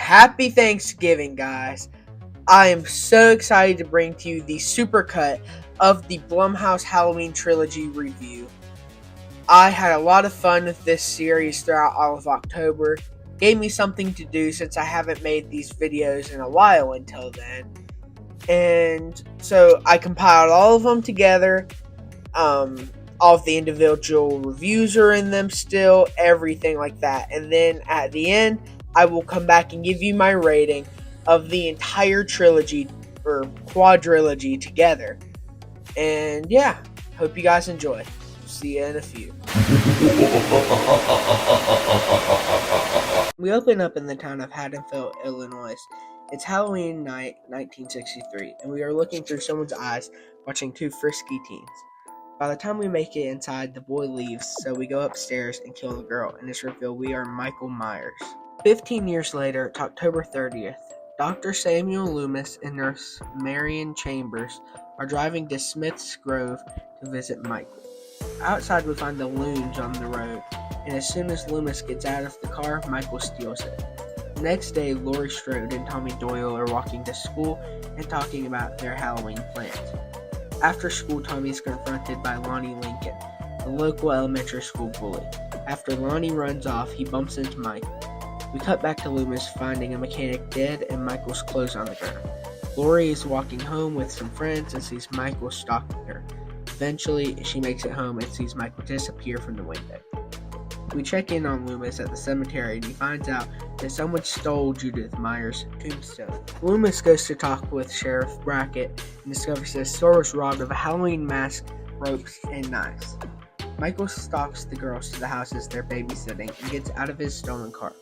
Happy Thanksgiving, guys. I am so excited to bring to you the supercut of the Blumhouse Halloween Trilogy review. I had a lot of fun with this series throughout all of October. Gave me something to do since I haven't made these videos in a while until then. And so I compiled all of them together. All of the individual reviews are in them still, everything like that. And then at the end, I will come back and give you my rating of the entire trilogy or quadrilogy together. And yeah, hope you guys enjoy. See you in a few. We open up in the town of Haddonfield, Illinois. It's Halloween night, 1963, and we are looking through someone's eyes, watching two frisky teens. By the time we make it inside, the boy leaves, so we go upstairs and kill the girl, and it's revealed we are Michael Myers. 15 years later, it's October 30th. Dr. Samuel Loomis and Nurse Marion Chambers are driving to Smith's Grove to visit Michael. Outside, we find the loons on the road, and as soon as Loomis gets out of the car, Michael steals it. The next day, Laurie Strode and Tommy Doyle are walking to school and talking about their Halloween plans. After school, Tommy is confronted by Lonnie Lincoln, the local elementary school bully. After Lonnie runs off, he bumps into Michael. We cut back to Loomis finding a mechanic dead and Michael's clothes on the ground. Laurie is walking home with some friends and sees Michael stalking her. Eventually, she makes it home and sees Michael disappear from the window. We check in on Loomis at the cemetery and he finds out that someone stole Judith Myers' tombstone. Loomis goes to talk with Sheriff Brackett and discovers the store was robbed of a Halloween mask, ropes, and knives. Michael stalks the girls to the houses they're babysitting and gets out of his stolen car.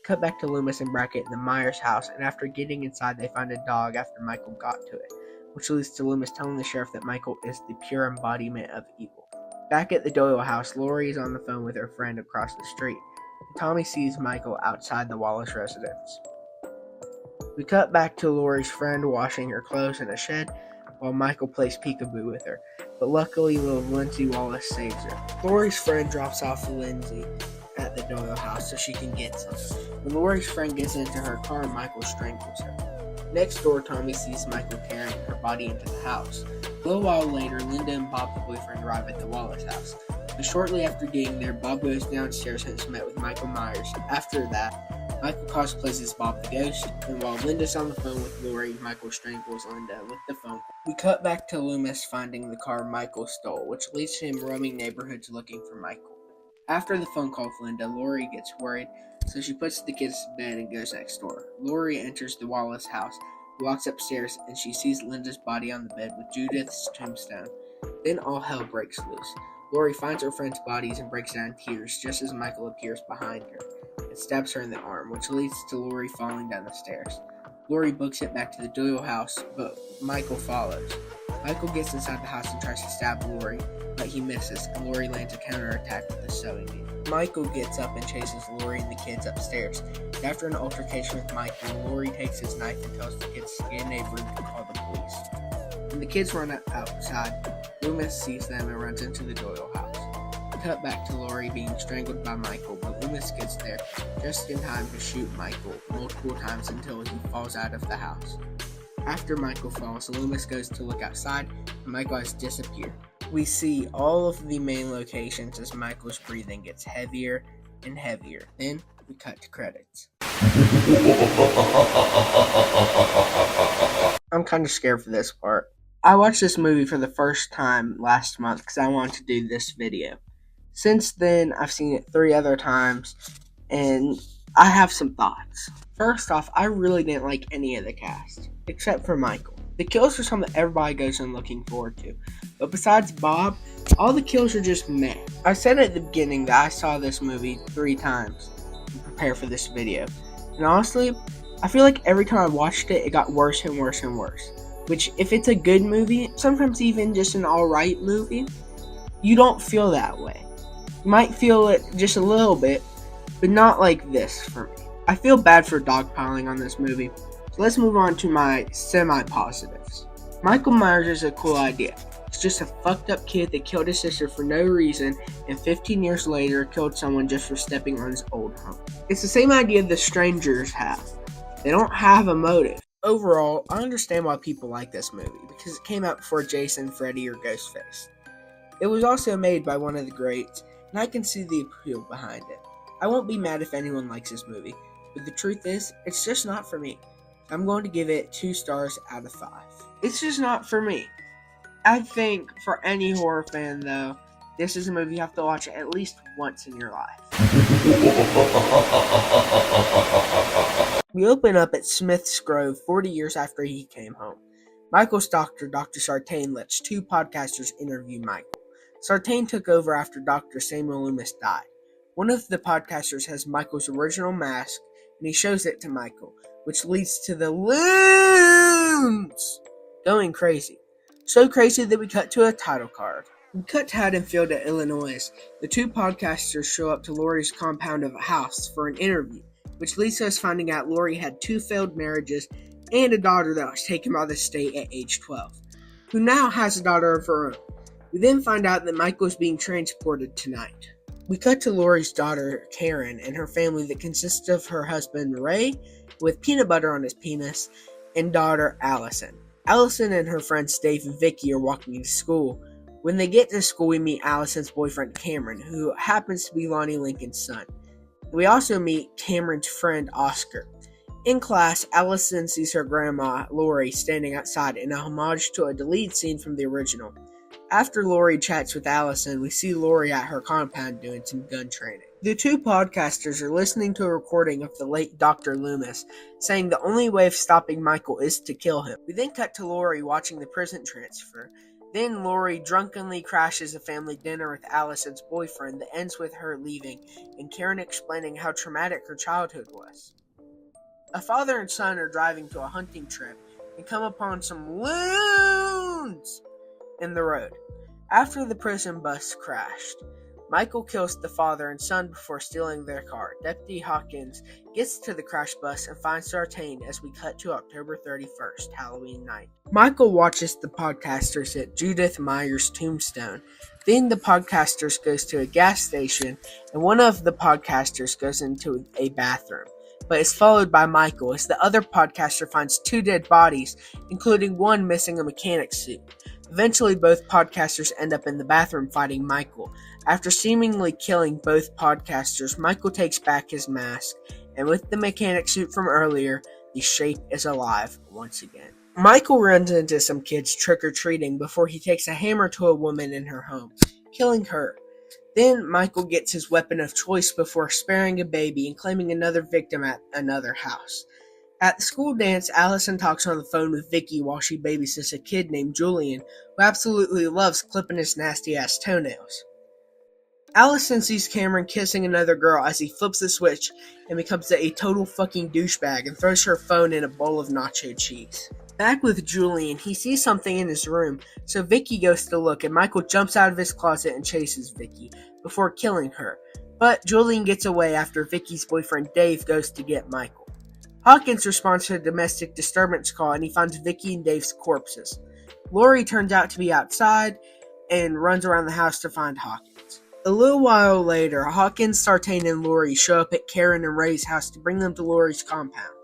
Cut back to Loomis and Brackett in the Myers house, and after getting inside, they find a dog after Michael got to it, which leads to Loomis telling the sheriff that Michael is the pure embodiment of evil. Back at the Doyle house, Laurie is on the phone with her friend across the street, and Tommy sees Michael outside the Wallace residence. We cut back to Laurie's friend washing her clothes in a shed, while Michael plays peekaboo with her, but luckily little Lindsay Wallace saves her. Laurie's friend drops off Lindsay at the Doyle house so she can get some. When Laurie's friend gets into her car, Michael strangles her. Next door, Tommy sees Michael carrying her body into the house. A little while later, Linda and Bob, the boyfriend, arrive at the Wallace house. But shortly after getting there, Bob goes downstairs and is met with Michael Myers. After that, Michael cosplays as Bob the Ghost, and while Linda's on the phone with Laurie, Michael strangles Linda with the phone. We cut back to Loomis finding the car Michael stole, which leads to him roaming neighborhoods looking for Michael. After the phone call with Linda, Laurie gets worried, so she puts the kids to bed and goes next door. Laurie enters the Wallace house, walks upstairs, and she sees Linda's body on the bed with Judith's tombstone. Then all hell breaks loose. Laurie finds her friend's bodies and breaks down in tears just as Michael appears behind her and stabs her in the arm, which leads to Laurie falling down the stairs. Laurie books it back to the Doyle house, but Michael follows. Michael gets inside the house and tries to stab Laurie, but he misses, and Laurie lands a counterattack with a sewing needle. Michael gets up and chases Laurie and the kids upstairs. After an altercation with Michael, Laurie takes his knife and tells the kids to get in a room to call the police. When the kids run outside, Loomis sees them and runs into the Doyle house. Cut back to Laurie being strangled by Michael, but Loomis gets there just in time to shoot Michael multiple times until he falls out of the house. After Michael falls, Loomis goes to look outside, and Michael has disappeared. We see all of the main locations as Michael's breathing gets heavier and heavier. Then we cut to credits. I'm kind of scared for this part. I watched this movie for the first time last month because I wanted to do this video. Since then, I've seen it 3 other times, and I have some thoughts. First off, I really didn't like any of the cast, except for Michael. The kills are something everybody goes in looking forward to. But besides Bob, all the kills are just meh. I said at the beginning that I saw this movie 3 times to prepare for this video. And honestly, I feel like every time I watched it, it got worse and worse and worse. Which, if it's a good movie, sometimes even just an alright movie, you don't feel that way. You might feel it just a little bit, but not like this for me. I feel bad for dogpiling on this movie. So let's move on to my semi-positives. Michael Myers is a cool idea. He's just a fucked up kid that killed his sister for no reason and 15 years later killed someone just for stepping on his old home. It's the same idea the Strangers have. They don't have a motive. Overall, I understand why people like this movie, because it came out before Jason, Freddy, or Ghostface. It was also made by one of the greats, and I can see the appeal behind it. I won't be mad if anyone likes this movie, but the truth is, it's just not for me. I'm going to give it 2 stars out of 5. It's just not for me. I think for any horror fan, though, this is a movie you have to watch at least once in your life. We open up at Smith's Grove 40 years after he came home. Michael's doctor, Dr. Sartain, lets 2 podcasters interview Michael. Sartain took over after Dr. Samuel Loomis died. One of the podcasters has Michael's original mask, and he shows it to Michael, which leads to the loons going crazy. So crazy that we cut to a title card. We cut to Haddonfield, Illinois. The 2 podcasters show up to Laurie's compound of a house for an interview, which leads to us finding out Laurie had 2 failed marriages and a daughter that was taken by the state at age 12, who now has a daughter of her own. We then find out that Michael is being transported tonight. We cut to Laurie's daughter, Karen, and her family that consists of her husband, Ray, with peanut butter on his penis, and daughter, Allison. Allison and her friends Dave and Vicky are walking to school. When they get to school, we meet Allison's boyfriend, Cameron, who happens to be Lonnie Lincoln's son. We also meet Cameron's friend, Oscar. In class, Allison sees her grandma, Laurie, standing outside in a homage to a deleted scene from the original. After Laurie chats with Allison, we see Laurie at her compound doing some gun training. The 2 podcasters are listening to a recording of the late Dr. Loomis, saying the only way of stopping Michael is to kill him. We then cut to Laurie watching the prison transfer. Then Laurie drunkenly crashes a family dinner with Allison's boyfriend that ends with her leaving, and Karen explaining how traumatic her childhood was. A father and son are driving to a hunting trip and come upon some loons in the road. After the prison bus crashed, Michael kills the father and son before stealing their car. Deputy Hawkins gets to the crash bus and finds Sartain as we cut to October 31st, Halloween night. Michael watches the podcasters at Judith Meyer's tombstone. Then the podcasters goes to a gas station, and one of the podcasters goes into a bathroom, but is followed by Michael as the other podcaster finds 2 dead bodies, including one missing a mechanic's suit. Eventually, both podcasters end up in the bathroom fighting Michael. After seemingly killing both podcasters, Michael takes back his mask, and with the mechanic suit from earlier, the shape is alive once again. Michael runs into some kids trick-or-treating before he takes a hammer to a woman in her home, killing her. Then Michael gets his weapon of choice before sparing a baby and claiming another victim at another house. At the school dance, Allison talks on the phone with Vicky while she babysits a kid named Julian, who absolutely loves clipping his nasty-ass toenails. Allison sees Cameron kissing another girl as he flips the switch and becomes a total fucking douchebag and throws her phone in a bowl of nacho cheese. Back with Julian, he sees something in his room, so Vicky goes to look and Michael jumps out of his closet and chases Vicky before killing her. But Julian gets away after Vicky's boyfriend Dave goes to get Michael. Hawkins responds to a domestic disturbance call and he finds Vicky and Dave's corpses. Laurie turns out to be outside and runs around the house to find Hawkins. A little while later, Hawkins, Sartain, and Laurie show up at Karen and Ray's house to bring them to Laurie's compound.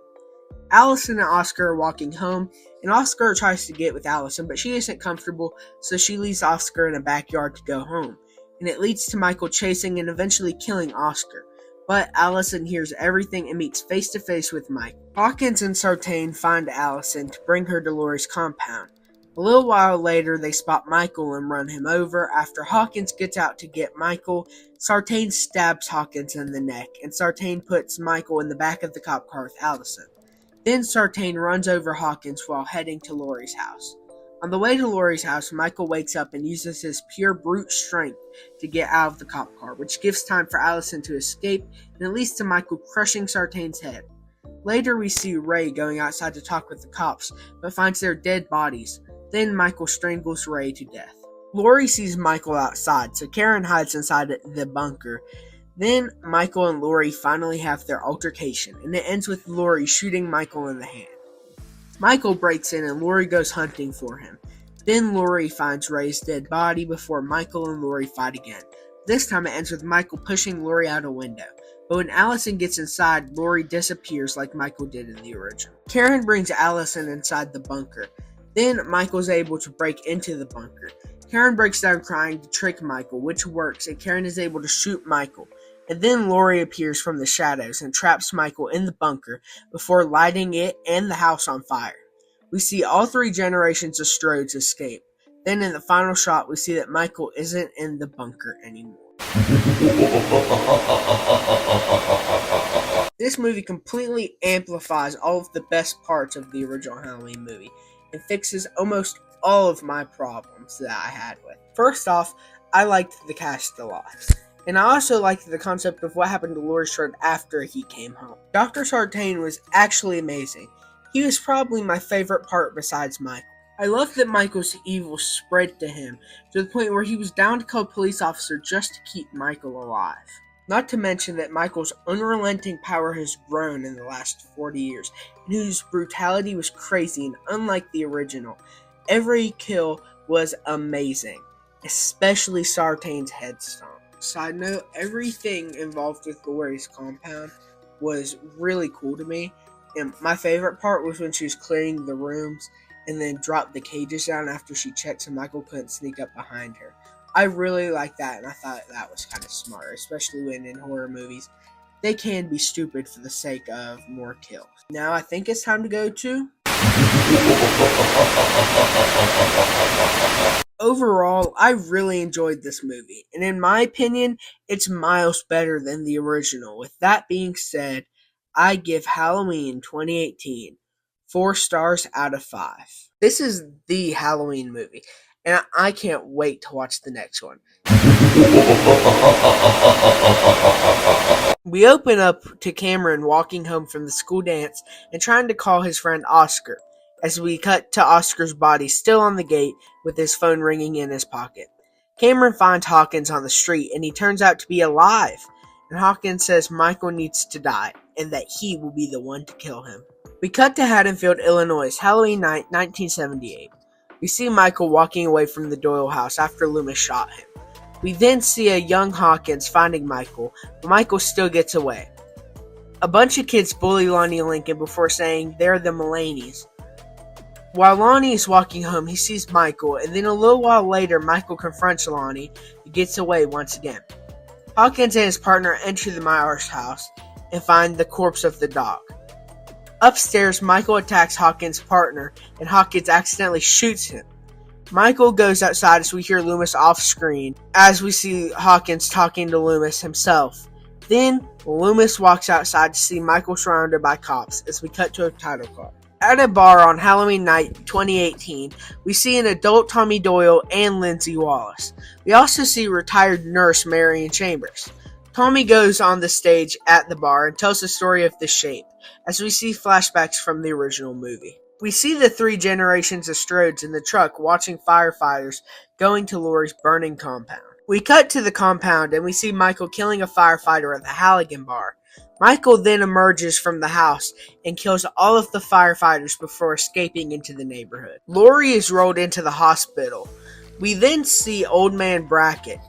Allison and Oscar are walking home, and Oscar tries to get with Allison, but she isn't comfortable, so she leaves Oscar in a backyard to go home, and it leads to Michael chasing and eventually killing Oscar. But Allison hears everything and meets face-to-face with Mike. Hawkins and Sartain find Allison to bring her to Laurie's compound. A little while later, they spot Michael and run him over. After Hawkins gets out to get Michael, Sartain stabs Hawkins in the neck, and Sartain puts Michael in the back of the cop car with Allison. Then Sartain runs over Hawkins while heading to Laurie's house. On the way to Laurie's house, Michael wakes up and uses his pure brute strength to get out of the cop car, which gives time for Allison to escape, and it leads to Michael crushing Sartain's head. Later, we see Ray going outside to talk with the cops, but finds their dead bodies. Then Michael strangles Ray to death. Laurie sees Michael outside, so Karen hides inside the bunker. Then Michael and Laurie finally have their altercation, and it ends with Laurie shooting Michael in the hand. Michael breaks in and Laurie goes hunting for him. Then Laurie finds Ray's dead body before Michael and Laurie fight again. This time it ends with Michael pushing Laurie out a window. But when Allison gets inside, Laurie disappears like Michael did in the original. Karen brings Allison inside the bunker. Then Michael's able to break into the bunker. Karen breaks down crying to trick Michael, which works, and Karen is able to shoot Michael. And then Laurie appears from the shadows and traps Michael in the bunker before lighting it and the house on fire. We see all 3 generations of Strodes escape. Then in the final shot, we see that Michael isn't in the bunker anymore. This movie completely amplifies all of the best parts of the original Halloween movie and fixes almost all of my problems that I had with. First off, I liked the cast a lot. And I also liked the concept of what happened to Laurie Strode after he came home. Dr. Sartain was actually amazing. He was probably my favorite part besides Michael. I loved that Michael's evil spread to him, to the point where he was down to kill a police officer just to keep Michael alive. Not to mention that Michael's unrelenting power has grown in the last 40 years, and whose brutality was crazy and unlike the original. Every kill was amazing, especially Sartain's head stomp. Side note, everything involved with Laurie's compound was really cool to me, and my favorite part was when she was clearing the rooms and then dropped the cages down after she checked so Michael couldn't sneak up behind her. I really liked that, and I thought that was kind of smart, especially when in horror movies, they can be stupid for the sake of more kills. Now I think it's time to go to... Overall, I really enjoyed this movie, and in my opinion, it's miles better than the original. With that being said, I give Halloween 2018 4 stars out of 5. This is the Halloween movie, and I can't wait to watch the next one. We open up to Cameron walking home from the school dance and trying to call his friend Oscar, as we cut to Oscar's body still on the gate with his phone ringing in his pocket. Cameron finds Hawkins on the street, and he turns out to be alive, and Hawkins says Michael needs to die, and that he will be the one to kill him. We cut to Haddonfield, Illinois, Halloween night, 1978. We see Michael walking away from the Doyle house after Loomis shot him. We then see a young Hawkins finding Michael, but Michael still gets away. A bunch of kids bully Lonnie Lincoln before saying they're the Mulaney's. While Lonnie is walking home, he sees Michael, and then a little while later, Michael confronts Lonnie and gets away once again. Hawkins and his partner enter the Myers house and find the corpse of the dog. Upstairs, Michael attacks Hawkins' partner, and Hawkins accidentally shoots him. Michael goes outside as we hear Loomis off-screen, as we see Hawkins talking to Loomis himself. Then, Loomis walks outside to see Michael surrounded by cops, as we cut to a title card. At a bar on Halloween night 2018, we see an adult Tommy Doyle and Lindsay Wallace. We also see retired nurse Marion Chambers. Tommy goes on the stage at the bar and tells the story of the Shape, as we see flashbacks from the original movie. We see the 3 generations of Strodes in the truck watching firefighters going to Laurie's burning compound. We cut to the compound and we see Michael killing a firefighter at the Halligan bar. Michael then emerges from the house and kills all of the firefighters before escaping into the neighborhood. Laurie is rolled into the hospital. We then see Old Man Brackett.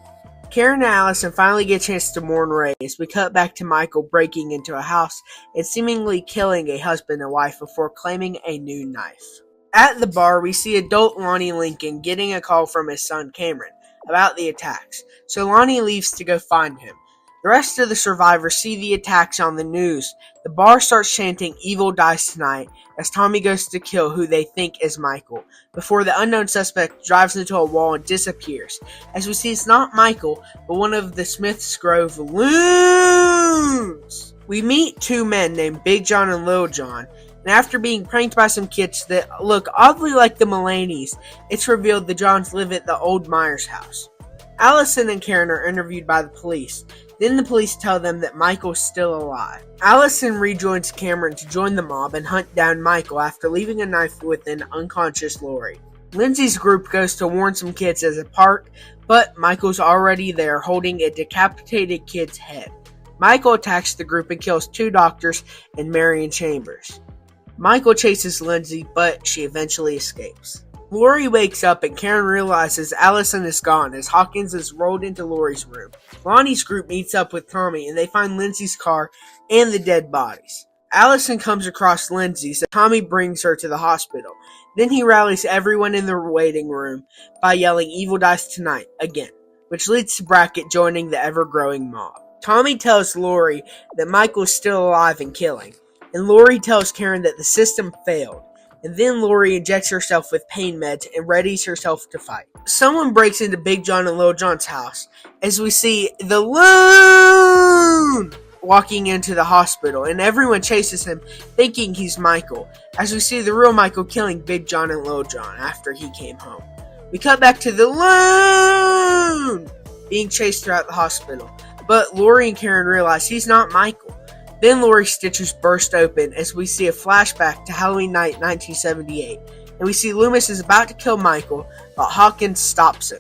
Karen and Allison finally get a chance to mourn Ray as we cut back to Michael breaking into a house and seemingly killing a husband and wife before claiming a new knife. At the bar, we see adult Lonnie Lincoln getting a call from his son Cameron about the attacks, so Lonnie leaves to go find him. The rest of the survivors see the attacks on the news. The bar starts chanting "Evil dies tonight" as Tommy goes to kill who they think is Michael, before the unknown suspect drives into a wall and disappears. As we see, it's not Michael, but one of the Smiths Grove loons. We meet 2 men named Big John and Little John, and after being pranked by some kids that look oddly like the Mulaney's, it's revealed the Johns live at the old Myers house. Allison and Karen are interviewed by the police. Then the police tell them that Michael's still alive. Allison rejoins Cameron to join the mob and hunt down Michael after leaving a knife with an unconscious Laurie. Lindsay's group goes to warn some kids at a park, but Michael's already there holding a decapitated kid's head. Michael attacks the group and kills 2 doctors and Marion Chambers. Michael chases Lindsay, but she eventually escapes. Lori wakes up and Karen realizes Allison is gone as Hawkins is rolled into Lori's room. Lonnie's group meets up with Tommy and they find Lindsay's car and the dead bodies. Allison comes across Lindsay, so Tommy brings her to the hospital. Then he rallies everyone in the waiting room by yelling "Evil dies tonight" again, which leads to Brackett joining the ever-growing mob. Tommy tells Lori that Michael is still alive and killing, and Lori tells Karen that the system failed. And then Lori injects herself with pain meds and readies herself to fight. Someone breaks into Big John and Little John's house as we see the Loon walking into the hospital, and everyone chases him thinking he's Michael, as we see the real Michael killing Big John and Little John after he came home. We cut back to the Loon being chased throughout the hospital, but Lori and Karen realize he's not Michael. Then Lori's stitches burst open as we see a flashback to Halloween night 1978, and we see Loomis is about to kill Michael, but Hawkins stops him.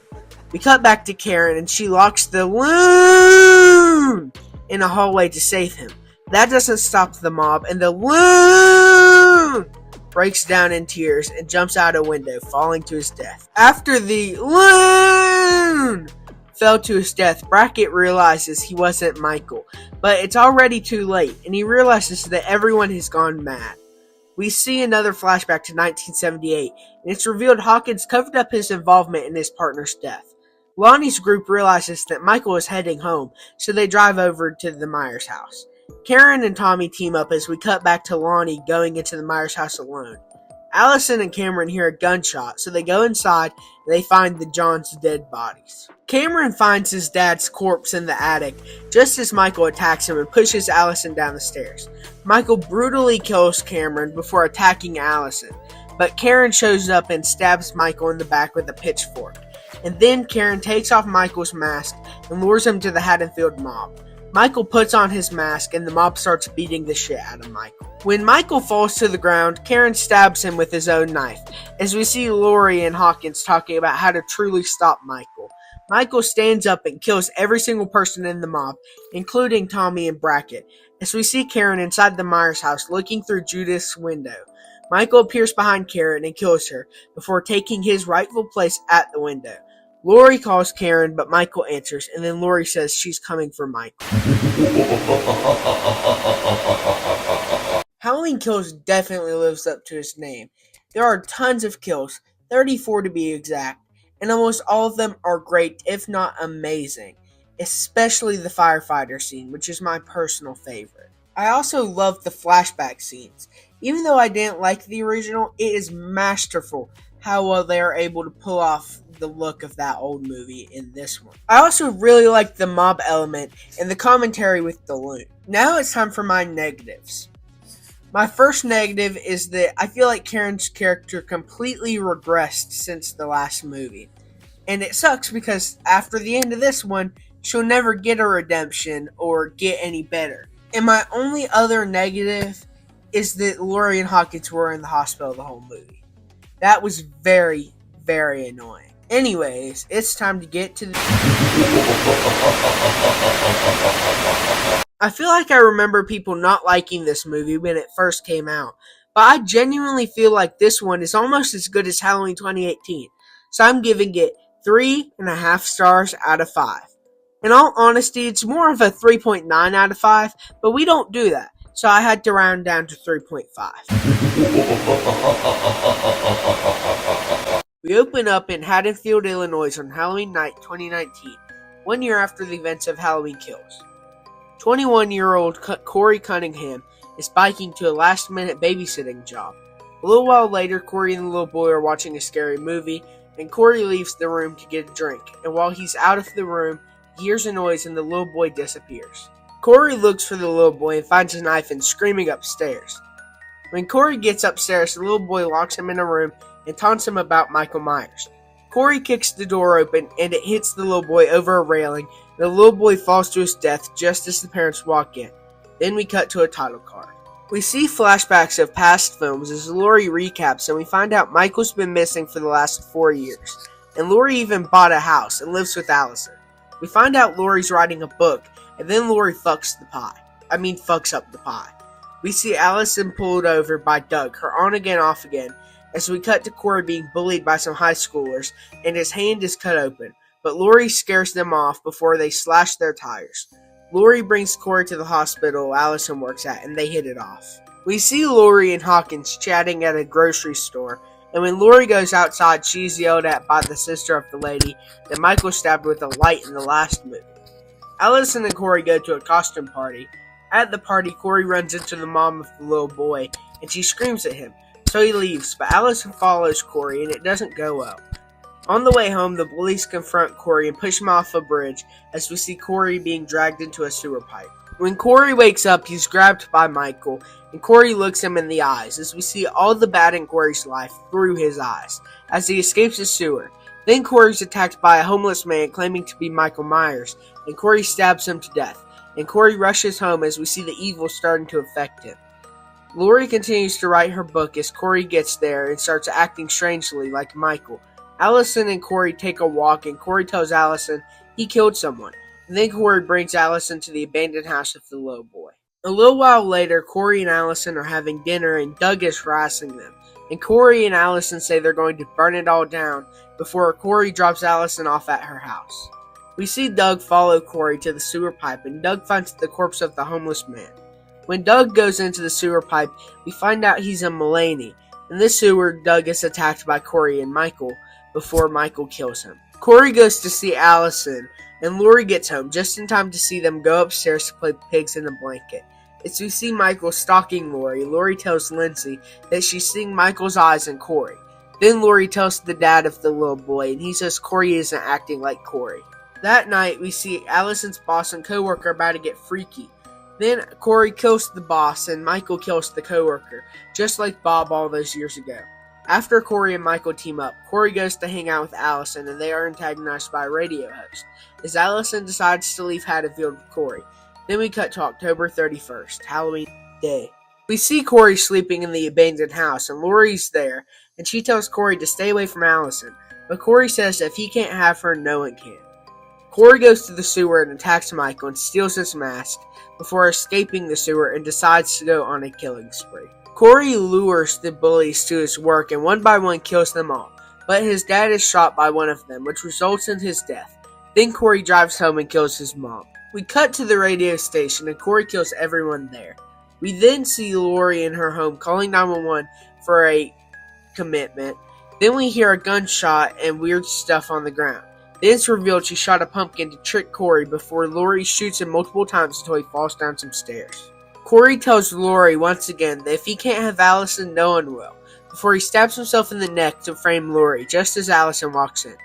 We cut back to Karen and she locks the Loon in a hallway to save him. That doesn't stop the mob, and the Loon breaks down in tears and jumps out a window, falling to his death. After the Loon fell to his death, Brackett realizes he wasn't Michael, but it's already too late, and he realizes that everyone has gone mad. We see another flashback to 1978, and it's revealed Hawkins covered up his involvement in his partner's death. Lonnie's group realizes that Michael is heading home, so they drive over to the Myers house. Karen and Tommy team up as we cut back to Lonnie going into the Myers house alone. Allison and Cameron hear a gunshot, so they go inside and they find the John's dead bodies. Cameron finds his dad's corpse in the attic just as Michael attacks him and pushes Allison down the stairs. Michael brutally kills Cameron before attacking Allison, but Karen shows up and stabs Michael in the back with a pitchfork. And then Karen takes off Michael's mask and lures him to the Haddonfield mob. Michael puts on his mask and the mob starts beating the shit out of Michael. When Michael falls to the ground, Karen stabs him with his own knife, as we see Lori and Hawkins talking about how to truly stop Michael. Michael stands up and kills every single person in the mob, including Tommy and Brackett, as we see Karen inside the Myers house looking through Judith's window. Michael appears behind Karen and kills her before taking his rightful place at the window. Lori calls Karen, but Michael answers, and then Lori says she's coming for Michael. Halloween Kills definitely lives up to its name. There are tons of kills, 34 to be exact, and almost all of them are great, if not amazing. Especially the firefighter scene, which is my personal favorite. I also love the flashback scenes. Even though I didn't like the original, it is masterful how well they are able to pull off the look of that old movie in this one. I also really like the mob element and the commentary with the Loon. Now it's time for my negatives. My first negative is that I feel like Karen's character completely regressed since the last movie. And it sucks because after the end of this one, she'll never get a redemption or get any better. And my only other negative is that Lori and Hawkins were in the hospital the whole movie. That was very, very annoying. Anyways, it's time to get to the... I feel like I remember people not liking this movie when it first came out, but I genuinely feel like this one is almost as good as Halloween 2018, so I'm giving it 3.5 stars out of 5. In all honesty, it's more of a 3.9 out of 5, but we don't do that, so I had to round down to 3.5. We open up in Haddonfield, Illinois on Halloween night 2019, 1 year after the events of Halloween Kills. 21-year-old Corey Cunningham is biking to a last-minute babysitting job. A little while later, Corey and the little boy are watching a scary movie, and Corey leaves the room to get a drink, and while he's out of the room, he hears a noise and the little boy disappears. Corey looks for the little boy and finds a knife and screaming upstairs. When Corey gets upstairs, the little boy locks him in a room and taunts him about Michael Myers. Corey kicks the door open and it hits the little boy over a railing, and the little boy falls to his death just as the parents walk in. Then we cut to a title card. We see flashbacks of past films as Lori recaps, and we find out Michael's been missing for the last 4 years, and Lori even bought a house and lives with Allison. We find out Lori's writing a book, and then Lori fucks up the pie. We see Allison pulled over by Doug, her on-again, off-again, as we cut to Corey being bullied by some high schoolers, and his hand is cut open, but Lori scares them off before they slash their tires. Lori brings Corey to the hospital Allison works at, and they hit it off. We see Lori and Hawkins chatting at a grocery store, and when Lori goes outside, she's yelled at by the sister of the lady that Michael stabbed with a light in the last movie. Allison and Corey go to a costume party. At the party, Corey runs into the mom of the little boy, and she screams at him, so he leaves, but Allison follows Corey, and it doesn't go well. On the way home, the police confront Corey and push him off a bridge as we see Corey being dragged into a sewer pipe. When Corey wakes up, he's grabbed by Michael, and Corey looks him in the eyes as we see all the bad in Corey's life through his eyes as he escapes the sewer. Then Corey's attacked by a homeless man claiming to be Michael Myers, and Corey stabs him to death, and Corey rushes home as we see the evil starting to affect him. Lori continues to write her book as Corey gets there and starts acting strangely like Michael. Allison and Corey take a walk, and Corey tells Allison he killed someone. And then Corey brings Allison to the abandoned house of the little boy. A little while later, Corey and Allison are having dinner, and Doug is harassing them. And Corey and Allison say they're going to burn it all down before Corey drops Allison off at her house. We see Doug follow Corey to the sewer pipe, and Doug finds the corpse of the homeless man. When Doug goes into the sewer pipe, we find out he's a Mulaney. In this sewer, Doug is attacked by Corey and Michael before Michael kills him. Corey goes to see Allison, and Lori gets home just in time to see them go upstairs to play pigs in a blanket. As we see Michael stalking Lori, Lori tells Lindsay that she's seeing Michael's eyes in Corey. Then Lori tells the dad of the little boy, and he says Corey isn't acting like Corey. That night, we see Allison's boss and coworker about to get freaky. Then Corey kills the boss, and Michael kills the coworker, just like Bob all those years ago. After Corey and Michael team up, Corey goes to hang out with Allison, and they are antagonized by a radio host, as Allison decides to leave Haddonfield with Corey. Then we cut to October 31st, Halloween Day. We see Corey sleeping in the abandoned house, and Lori's there, and she tells Corey to stay away from Allison, but Corey says if he can't have her, no one can. Corey goes to the sewer and attacks Michael and steals his mask before escaping the sewer and decides to go on a killing spree. Corey lures the bullies to his work and one by one kills them all, but his dad is shot by one of them, which results in his death. Then Corey drives home and kills his mom. We cut to the radio station and Corey kills everyone there. We then see Lori in her home calling 911 for a commitment. Then we hear a gunshot and weird stuff on the ground. Then it's revealed she shot a pumpkin to trick Corey before Lori shoots him multiple times until he falls down some stairs. Corey tells Lori once again that if he can't have Allison, no one will, before he stabs himself in the neck to frame Lori just as Allison walks in.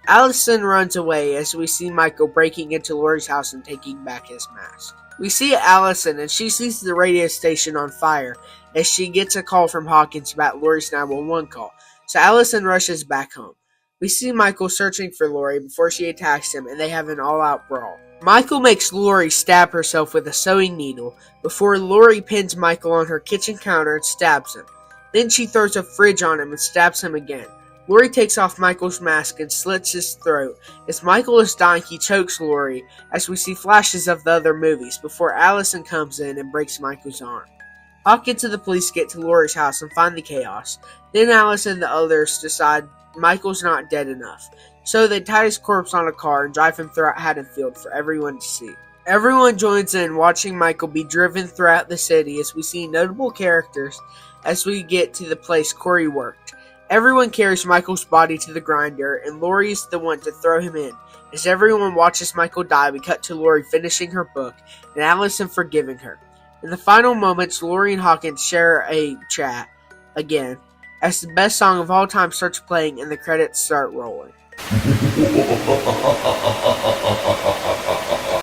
Allison runs away as we see Michael breaking into Lori's house and taking back his mask. We see Allison and she sees the radio station on fire as she gets a call from Hawkins about Lori's 911 call, so Allison rushes back home. We see Michael searching for Lori before she attacks him and they have an all-out brawl. Michael makes Lori stab herself with a sewing needle before Lori pins Michael on her kitchen counter and stabs him. Then she throws a fridge on him and stabs him again. Lori takes off Michael's mask and slits his throat. As Michael is dying, he chokes Lori as we see flashes of the other movies before Allison comes in and breaks Michael's arm. Hawkins and the police get to Lori's house and find the chaos. Then Allison and the others decide Michael's not dead enough, so they tie his corpse on a car and drive him throughout Haddonfield for everyone to see. Everyone joins in watching Michael be driven throughout the city as we see notable characters as we get to the place Corey worked. Everyone carries Michael's body to the grinder, and Lori is the one to throw him in. As everyone watches Michael die, we cut to Lori finishing her book, and Allison forgiving her. In the final moments, Lori and Hawkins share a chat again, as the best song of all time starts playing and the credits start rolling.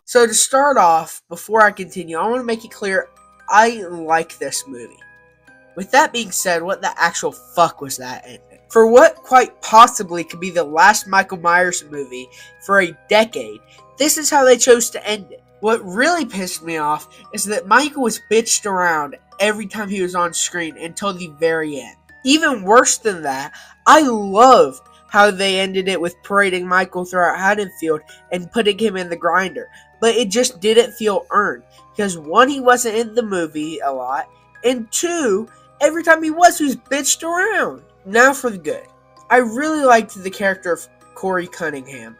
So to start off, before I continue, I want to make it clear, I like this movie. With that being said, what the actual fuck was that ending? For what quite possibly could be the last Michael Myers movie for a decade, this is how they chose to end it. What really pissed me off is that Michael was bitched around every time he was on screen until the very end. Even worse than that, I loved how they ended it with parading Michael throughout Haddonfield and putting him in the grinder. But it just didn't feel earned. Because one, he wasn't in the movie a lot. And two, every time he was bitched around. Now for the good. I really liked the character of Corey Cunningham.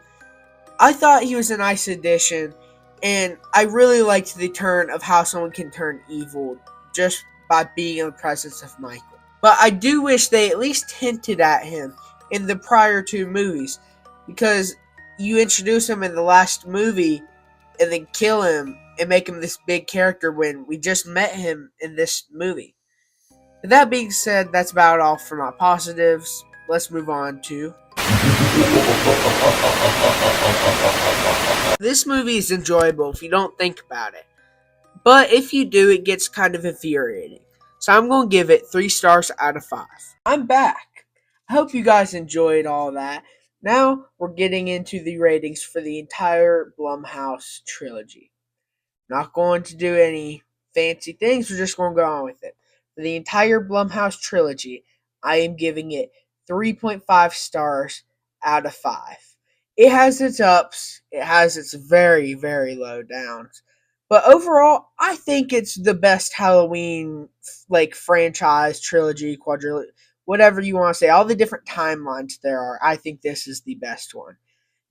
I thought he was a nice addition, and I really liked the turn of how someone can turn evil just by being in the presence of Michael. But I do wish they at least hinted at him in the prior two movies, because you introduce him in the last movie and then kill him and make him this big character when we just met him in this movie. With that being said, that's about all for my positives. Let's move on to... This movie is enjoyable if you don't think about it. But if you do, it gets kind of infuriating. So I'm going to give it 3 stars out of 5. I'm back. I hope you guys enjoyed all that. Now we're getting into the ratings for the entire Blumhouse trilogy. Not going to do any fancy things, we're just going to go on with it. For the entire Blumhouse trilogy, I am giving it 3.5 stars out of 5. It has its ups, it has its very, very low downs. But overall, I think it's the best Halloween franchise, trilogy, quadrilogy, whatever you want to say. All the different timelines there are, I think this is the best one.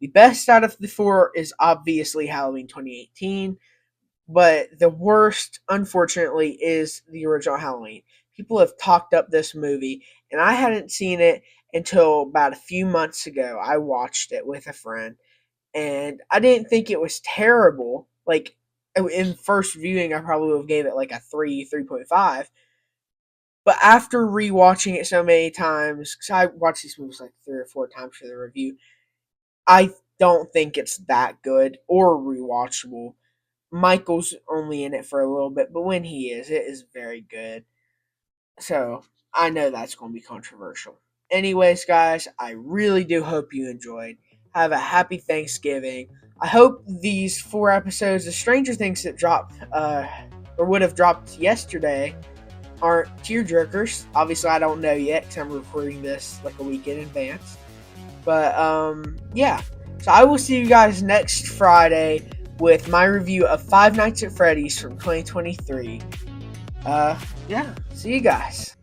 The best out of the 4 is obviously Halloween 2018, but the worst, unfortunately, is the original Halloween. People have talked up this movie, and I hadn't seen it until about a few months ago. I watched it with a friend, and I didn't think it was terrible. In first viewing, I probably would have gave it like a 3.5. But after rewatching it so many times, because I watched these movies like 3 or 4 times for the review, I don't think it's that good or rewatchable. Michael's only in it for a little bit, but when he is, it is very good. So, I know that's going to be controversial. Anyways, guys, I really do hope you enjoyed. Have a happy Thanksgiving. I hope these 4 episodes of Stranger Things that dropped, or would have dropped yesterday, aren't tearjerkers. Obviously, I don't know yet because I'm recording this like a week in advance. But, yeah. So, I will see you guys next Friday with my review of Five Nights at Freddy's from 2023. Yeah, see you guys.